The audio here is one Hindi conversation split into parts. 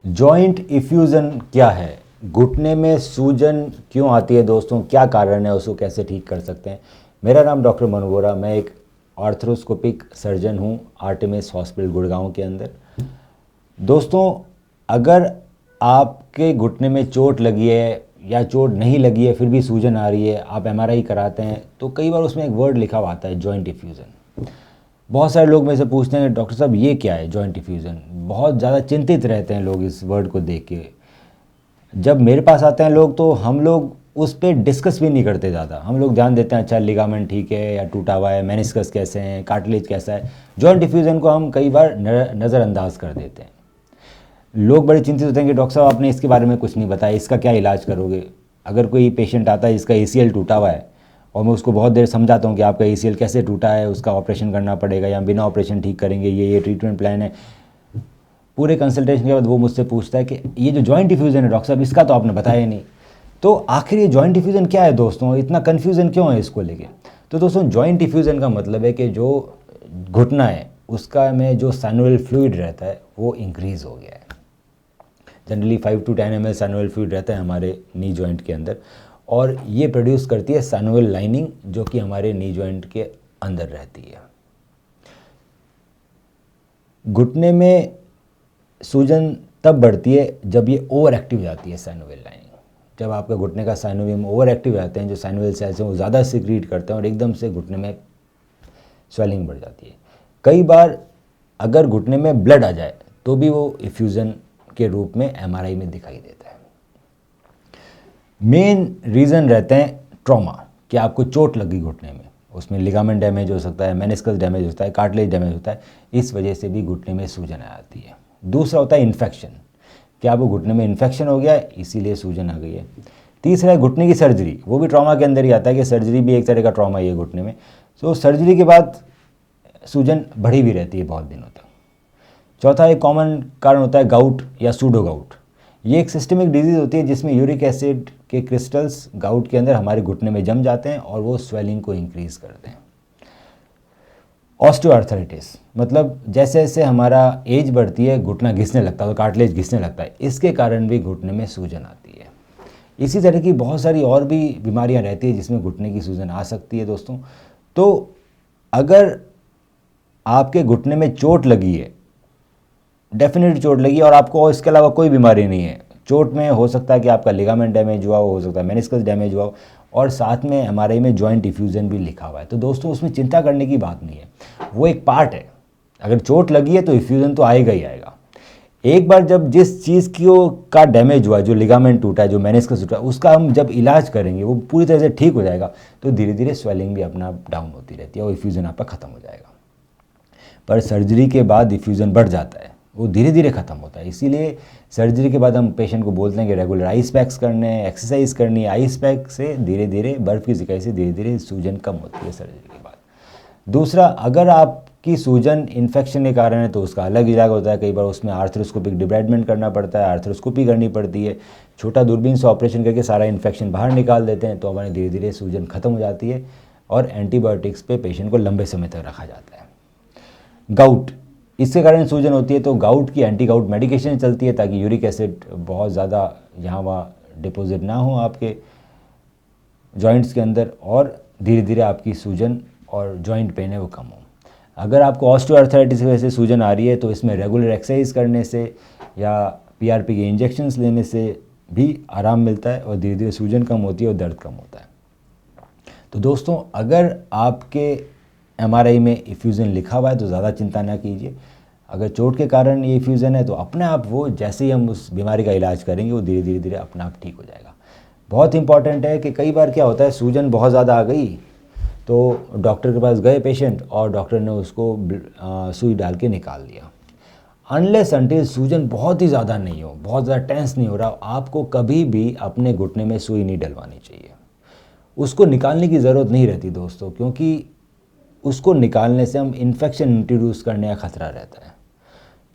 जॉइंट इफ्यूज़न क्या है? घुटने में सूजन क्यों आती है दोस्तों? क्या कारण है? उसको कैसे ठीक कर सकते हैं? मेरा नाम डॉक्टर मनु वोरा, मैं एक आर्थ्रोस्कोपिक सर्जन हूँ आर्टेमिस हॉस्पिटल गुड़गांव के अंदर। दोस्तों, अगर आपके घुटने में चोट लगी है या चोट नहीं लगी है फिर भी सूजन आ रही है, आप एमआरआई कराते हैं तो कई बार उसमें एक वर्ड लिखा हुआ आता है जॉइंट इफ्यूज़न। बहुत सारे लोग मेरे से पूछते हैं डॉक्टर साहब ये क्या है जॉइंट इफ्यूज़न। बहुत ज़्यादा चिंतित रहते हैं लोग इस वर्ड को देख के। जब मेरे पास आते हैं लोग तो हम लोग उस पर डिस्कस भी नहीं करते ज़्यादा। हम लोग ध्यान देते हैं अच्छा लिगामेंट ठीक है या टूटा हुआ है, मेनिस्कस कैसे हैं, कार्टिलेज कैसा है। जॉइंट इफ्यूज़न को हम कई बार नज़रअंदाज कर देते हैं। लोग बड़े चिंतित होते हैं कि डॉक्टर साहब आपने इसके बारे में कुछ नहीं बताया, इसका क्या इलाज करोगे। अगर कोई पेशेंट आता है जिसका एसीएल टूटा हुआ है और मैं उसको बहुत देर समझाता हूँ कि आपका एसीएल कैसे टूटा है, उसका ऑपरेशन करना पड़ेगा या बिना ऑपरेशन ठीक करेंगे, ये ट्रीटमेंट प्लान है। पूरे कंसल्टेशन के बाद वो मुझसे पूछता है कि ये जो जॉइंट डिफ्यूज़न है डॉक्टर साहब इसका तो आपने बताया ही नहीं। तो आखिर ये जॉइंट डिफ्यूज़न क्या है दोस्तों, इतना कन्फ्यूज़न क्यों है इसको लेके? तो दोस्तों, जॉइंट डिफ्यूज़न का मतलब है कि जो घुटना है उसका में जो सैनुअल फ्लूइड रहता है वो इंक्रीज़ हो गया है। जनरली 5 to 10 ml सैनुअल फ्लूइड रहता है हमारे नी जॉइंट के अंदर, और ये प्रोड्यूस करती है सैनुअल लाइनिंग जो कि हमारे नी जॉइंट के अंदर रहती है। घुटने में सूजन तब बढ़ती है जब ये ओवर एक्टिव जाती है सैनुअल लाइनिंग। जब आपका घुटने का साइनोवियम ओवर एक्टिव जाते हैं, जो सैनुअल सेल्स हैं वो ज़्यादा सिक्रीट करते हैं और एकदम से घुटने में स्वेलिंग बढ़ जाती है। कई बार अगर घुटने में ब्लड आ जाए तो भी वो इफ्यूज़न के रूप में एमआरआई में दिखाई देता है। मेन रीज़न रहते हैं ट्रॉमा, कि आपको चोट लगी घुटने में, उसमें लिगामेंट डैमेज हो सकता है, मेनिस्कस डैमेज होता है, कार्टिलेज डैमेज होता है, इस वजह से भी घुटने में सूजन आ जाती है। दूसरा होता है इन्फेक्शन, कि आपको घुटने में इन्फेक्शन हो गया है इसीलिए सूजन आ गई है। तीसरा है घुटने की सर्जरी, वो भी ट्रॉमा के अंदर ही आता है कि सर्जरी भी एक तरह का ट्रॉमा ही है घुटने में। सो सर्जरी के बाद सूजन बढ़ी भी रहती है बहुत दिनों तक। चौथा एक कॉमन कारण होता है गाउट या सूडो गाउट। ये एक सिस्टमिक डिजीज़ होती है जिसमें यूरिक एसिड के क्रिस्टल्स गाउट के अंदर हमारे घुटने में जम जाते हैं और वो स्वेलिंग को इंक्रीज़ करते हैं। ऑस्टियोआर्थराइटिस, मतलब जैसे जैसे हमारा एज बढ़ती है घुटना घिसने लगता है, तो कार्टिलेज घिसने लगता है, इसके कारण भी घुटने में सूजन आती है। इसी तरह की बहुत सारी और भी बीमारियां रहती है जिसमें घुटने की सूजन आ सकती है दोस्तों। तो अगर आपके घुटने में चोट लगी है, डेफिनेट चोट लगी और आपको इसके अलावा कोई बीमारी नहीं है, चोट में हो सकता है कि आपका लिगामेंट डैमेज हुआ हो सकता है मेनिस्कस डैमेज हुआ हो, और साथ में एमआरआई में जॉइंट डिफ्यूज़न भी लिखा हुआ है, तो दोस्तों उसमें चिंता करने की बात नहीं है, वो एक पार्ट है। अगर चोट लगी है तो इफ्यूज़न तो आएगा ही आएगा। एक बार जब जिस चीज़ की का डैमेज हुआ, जो लिगामेंट टूटा है, जो मेनिस्कस टूटा है, उसका हम जब इलाज करेंगे वो पूरी तरह से ठीक हो जाएगा, तो धीरे धीरे स्वेलिंग भी अपना डाउन होती रहती है और इफ्यूज़न आपका ख़त्म हो जाएगा। पर सर्जरी के बाद इफ्यूज़न बढ़ जाता है, वो धीरे धीरे ख़त्म होता है। इसीलिए सर्जरी के बाद हम पेशेंट को बोलते हैं कि रेगुलर आइस पैक्स करने हैं, एक्सरसाइज करनी है। आइस पैक से धीरे धीरे, बर्फ़ की सिकाई से धीरे धीरे सूजन कम होती है सर्जरी के बाद। दूसरा, अगर आपकी सूजन इन्फेक्शन के कारण है तो उसका अलग इलाज होता है। कई बार उसमें आर्थ्रोस्कोपिक डिब्राइडमेंट करना पड़ता है, आर्थ्रोस्कोपी करनी पड़ती है, छोटा दूरबीन से ऑपरेशन करके सारा इन्फेक्शन बाहर निकाल देते हैं, तो हमारे धीरे धीरे सूजन ख़त्म हो जाती है और एंटीबायोटिक्स पे पेशेंट को लंबे समय तक रखा जाता है। गाउट, इसके कारण सूजन होती है तो गाउट की एंटी गाउट मेडिकेशन चलती है ताकि यूरिक एसिड बहुत ज़्यादा यहाँ वहाँ डिपॉजिट ना हो आपके जॉइंट्स के अंदर, और धीरे धीरे आपकी सूजन और जॉइंट पेन है वो कम हो। अगर आपको ऑस्टियोआर्थराइटिस की वजह से सूजन आ रही है तो इसमें रेगुलर एक्सरसाइज करने से या पीआरपी के इंजेक्शंस लेने से भी आराम मिलता है और धीरे धीरे सूजन कम होती है और दर्द कम होता है। तो दोस्तों, अगर आपके एमआरआई में इफ्यूज़न लिखा हुआ है तो ज़्यादा चिंता ना कीजिए। अगर चोट के कारण ये इफ्यूज़न है तो अपने आप वो, जैसे ही हम उस बीमारी का इलाज करेंगे, वो धीरे धीरे धीरे अपने आप ठीक हो जाएगा। बहुत इंपॉर्टेंट है कि कई बार क्या होता है, सूजन बहुत ज़्यादा आ गई तो डॉक्टर के पास गए पेशेंट और डॉक्टर ने उसको सुई डाल के निकाल दिया। अनलेस अनटिल सूजन बहुत ही ज़्यादा नहीं हो, बहुत ज़्यादा टेंस नहीं हो रहा, आपको कभी भी अपने घुटने में सुई नहीं डलवानी चाहिए। उसको निकालने की ज़रूरत नहीं रहती दोस्तों, क्योंकि उसको निकालने से हम इन्फेक्शन इंट्रोड्यूस करने का ख़तरा रहता है।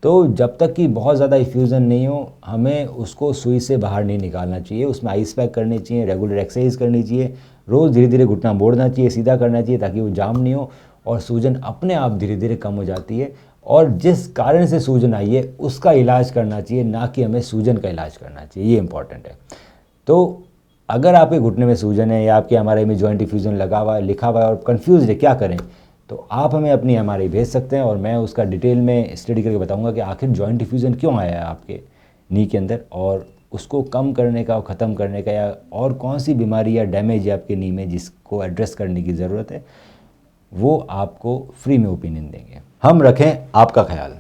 तो जब तक कि बहुत ज़्यादा इफ्यूज़न नहीं हो, हमें उसको सुई से बाहर नहीं निकालना चाहिए। उसमें आइस पैक करनी चाहिए, रेगुलर एक्सरसाइज करनी चाहिए, रोज़ धीरे धीरे घुटना मोड़ना चाहिए, सीधा करना चाहिए ताकि वो जाम नहीं हो, और सूजन अपने आप धीरे धीरे कम हो जाती है और जिस कारण से सूजन आई है उसका इलाज करना चाहिए, ना कि हमें सूजन का इलाज करना चाहिए। ये इंपॉर्टेंट है। तो अगर आपके घुटने में सूजन है या आपके एमआरआई में जॉइंट डिफ्यूजन लगा हुआ है, लिखा हुआ है और कंफ्यूज है क्या करें, तो आप हमें अपनी एमआरआई भेज सकते हैं और मैं उसका डिटेल में स्टडी करके बताऊंगा कि आखिर जॉइंट डिफ्यूजन क्यों आया है आपके नी के अंदर, और उसको कम करने का और ख़त्म करने का, या और कौन सी बीमारी या डैमेज है आपके नी में जिसको एड्रेस करने की ज़रूरत है, वो आपको फ्री में ओपिनियन देंगे। हम रखें आपका ख्याल।